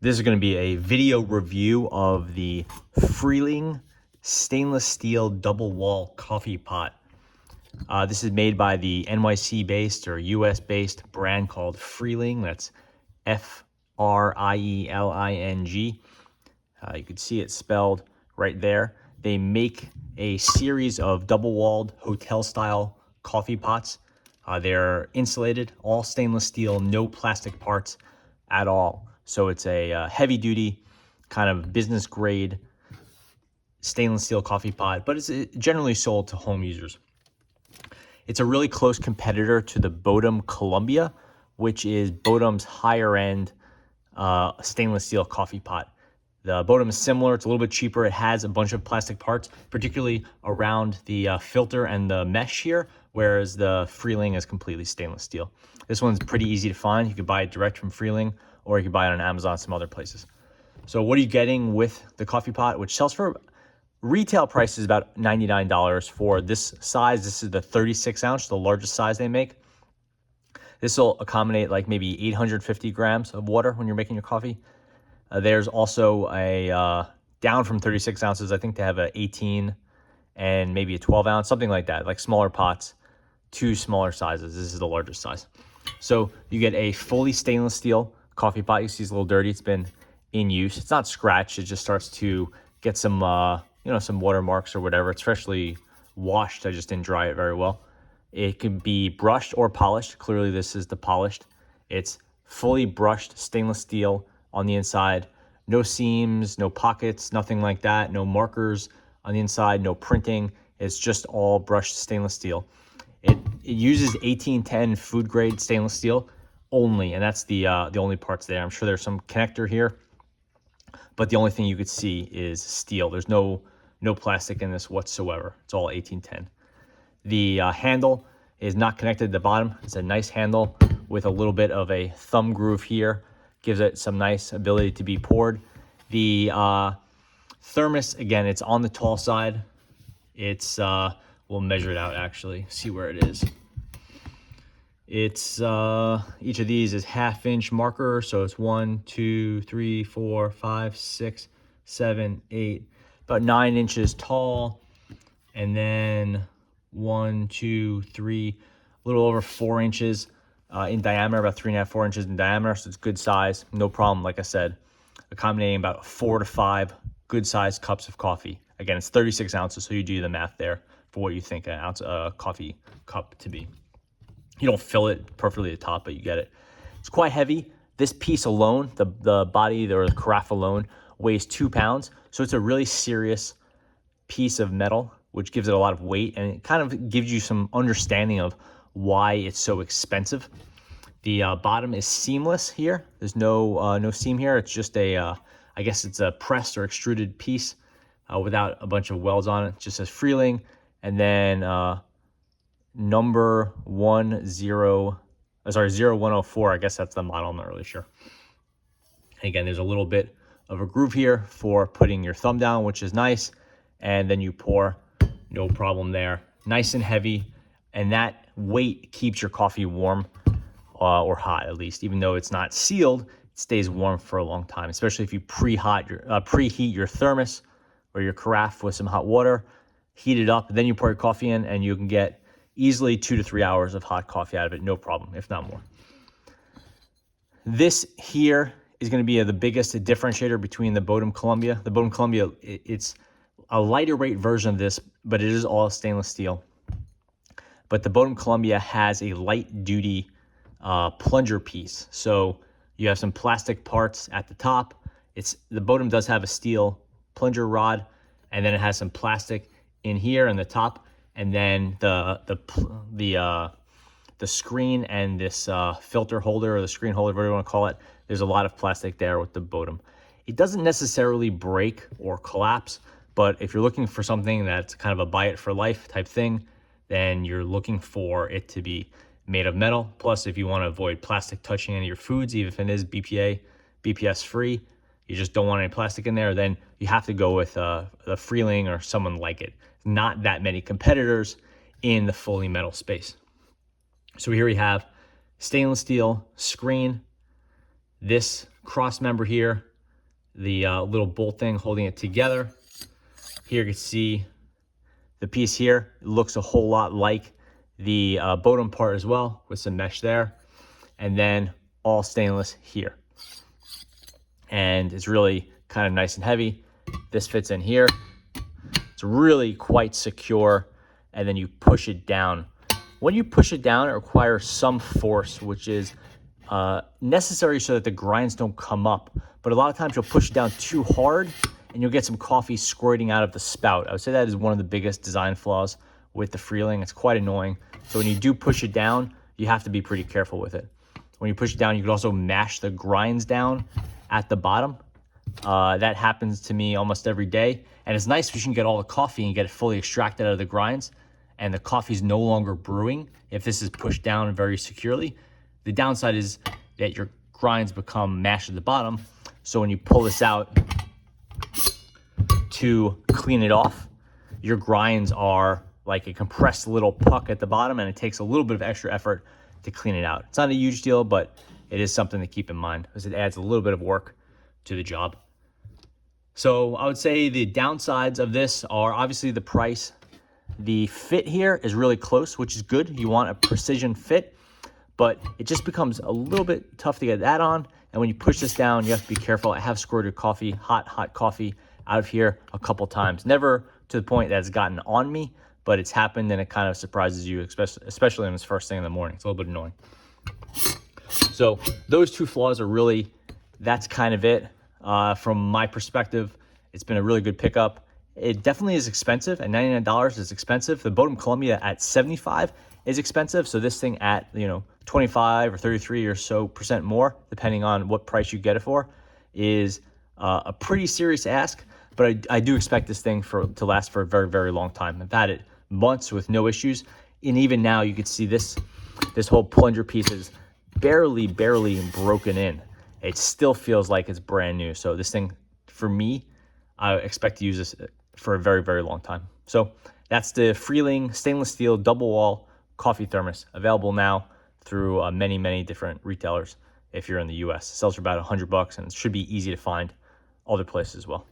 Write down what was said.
This is going to be a video review of the Frieling stainless steel double wall coffee pot. This is made by the NYC based or US based brand called Frieling. That's Frieling. You can see it spelled right there. They make a series of double walled hotel style coffee pots. They're insulated, all stainless steel, no plastic parts at all. So it's a heavy duty kind of business grade stainless steel coffee pot, but it's generally sold to home users. It's a really close competitor to the Bodum Columbia, which is Bodum's higher end stainless steel coffee pot. The Bodum is similar. It's a little bit cheaper. It has a bunch of plastic parts, particularly around the filter and the mesh here, whereas the Frieling is completely stainless steel. This one's pretty easy to find. You could buy it direct from Frieling, or you could buy it on Amazon, some other places. So what are you getting with the coffee pot, which sells for retail price is about $99 for this size. This is the 36 ounce, the largest size they make. This will accommodate like maybe 850 grams of water when you're making your coffee. There's also a down from 36 ounces. I think they have a 18 and maybe a 12 ounce, something like that, like smaller pots, two smaller sizes. This is the largest size. So you get a fully stainless steel coffee pot. You see it's a little dirty. It's been in use. It's not scratched. It just starts to get some, some watermarks or whatever. It's freshly washed. I just didn't dry it very well. It can be brushed or polished. Clearly this is the polished. It's fully brushed stainless steel on the inside. No seams, no pockets, nothing like that. No markers on the inside, no printing. It's just all brushed stainless steel. It uses 1810 food grade stainless steel only, and that's the only parts there. I'm sure there's some connector here, but the only thing you could see is steel. There's no plastic in this whatsoever. It's all 1810. The handle is not connected at the bottom. It's a nice handle with a little bit of a thumb groove here. Gives it some nice ability to be poured. The Thermos, again, it's on the tall side. It's, we'll measure it out actually, see where it is. It's, each of these is 1/2 inch marker. So it's 1, 2, 3, 4, 5, 6, 7, 8, about 9 inches tall. And then 1, 2, 3, a little over 4 inches in diameter, about 3.5, 4 inches in diameter. So it's good size, no problem. Like I said, accommodating about 4 to 5 good sized cups of coffee. Again, it's 36 ounces. So you do the math there for what you think an ounce coffee cup to be. You don't fill it perfectly at the top, but you get it. It's quite heavy. This piece alone, the body or the carafe alone, weighs 2 pounds. So it's a really serious piece of metal, which gives it a lot of weight, and it kind of gives you some understanding of why it's so expensive. The bottom is seamless here. There's no seam here. It's just a, I guess it's a pressed or extruded piece without a bunch of welds on it. It just says Frieling, and then number 0104. I guess that's the model. I'm not really sure. And again, there's a little bit of a groove here for putting your thumb down, which is nice, and then you pour. No problem there. Nice and heavy, and that weight keeps your coffee warm or hot at least. Even though it's not sealed, it stays warm for a long time, especially if you preheat your thermos or your carafe with some hot water, heat it up, then you pour your coffee in, and you can get easily 2 to 3 hours of hot coffee out of it, no problem, if not more. This here is going to be the biggest differentiator between the Bodum Columbia. The Bodum Columbia, it's a lighter weight version of this, but it is all stainless steel. But the Bodum Columbia has a light duty plunger piece. So you have some plastic parts at the top. The Bodum does have a steel plunger rod, and then it has some plastic in here in the top, and then the screen and this filter holder or the screen holder, whatever you want to call it. There's a lot of plastic there with the Bodum. It doesn't necessarily break or collapse, but if you're looking for something that's kind of a buy it for life type thing, then you're looking for it to be made of metal. Plus, if you want to avoid plastic touching any of your foods, even if it is BPS free, you just don't want any plastic in there, then you have to go with the Frieling or someone like it. Not that many competitors in the fully metal space. So here we have stainless steel screen, this cross member here, the little bolt thing holding it together. Here you can see the piece here. It looks a whole lot like the Bodum part as well, with some mesh there. And then all stainless here. And it's really kind of nice and heavy. This fits in here. It's really quite secure. And then you push it down. When you push it down, it requires some force, which is necessary so that the grinds don't come up. But a lot of times you'll push it down too hard and you'll get some coffee squirting out of the spout. I would say that is one of the biggest design flaws with the Frieling. It's quite annoying. So when you do push it down, you have to be pretty careful with it. When you push it down, you can also mash the grinds down at the bottom. That happens to me almost every day. And it's nice because you can get all the coffee and get it fully extracted out of the grinds. And the coffee's no longer brewing if this is pushed down very securely. The downside is that your grinds become mashed at the bottom. So when you pull this out to clean it off, your grinds are like a compressed little puck at the bottom, and it takes a little bit of extra effort to clean it out. It's not a huge deal, but it is something to keep in mind because it adds a little bit of work to the job. So I would say the downsides of this are obviously the price. The fit here is really close, which is good. You want a precision fit, but it just becomes a little bit tough to get that on. And when you push this down, you have to be careful. I have squirted coffee, hot coffee out of here a couple times. Never to the point that it's gotten on me, but it's happened, and it kind of surprises you, especially when it's first thing in the morning. It's a little bit annoying. So those two flaws are really, that's kind of it. From my perspective, it's been a really good pickup. It definitely is expensive. At $99 is expensive. The Bodum Columbia at $75 is expensive. So this thing at 25 or 33 or so % more, depending on what price you get it for, is a pretty serious ask. But I do expect this thing to last for a very, very long time. I've had it months with no issues. And even now you can see this whole plunger piece is barely broken in. It still feels like it's brand new. So this thing, for me, I expect to use this for a very, very long time. So that's the Frieling stainless steel double wall coffee thermos, available now through many different retailers. If you're in the US, it sells for about $100, and it should be easy to find other places as well.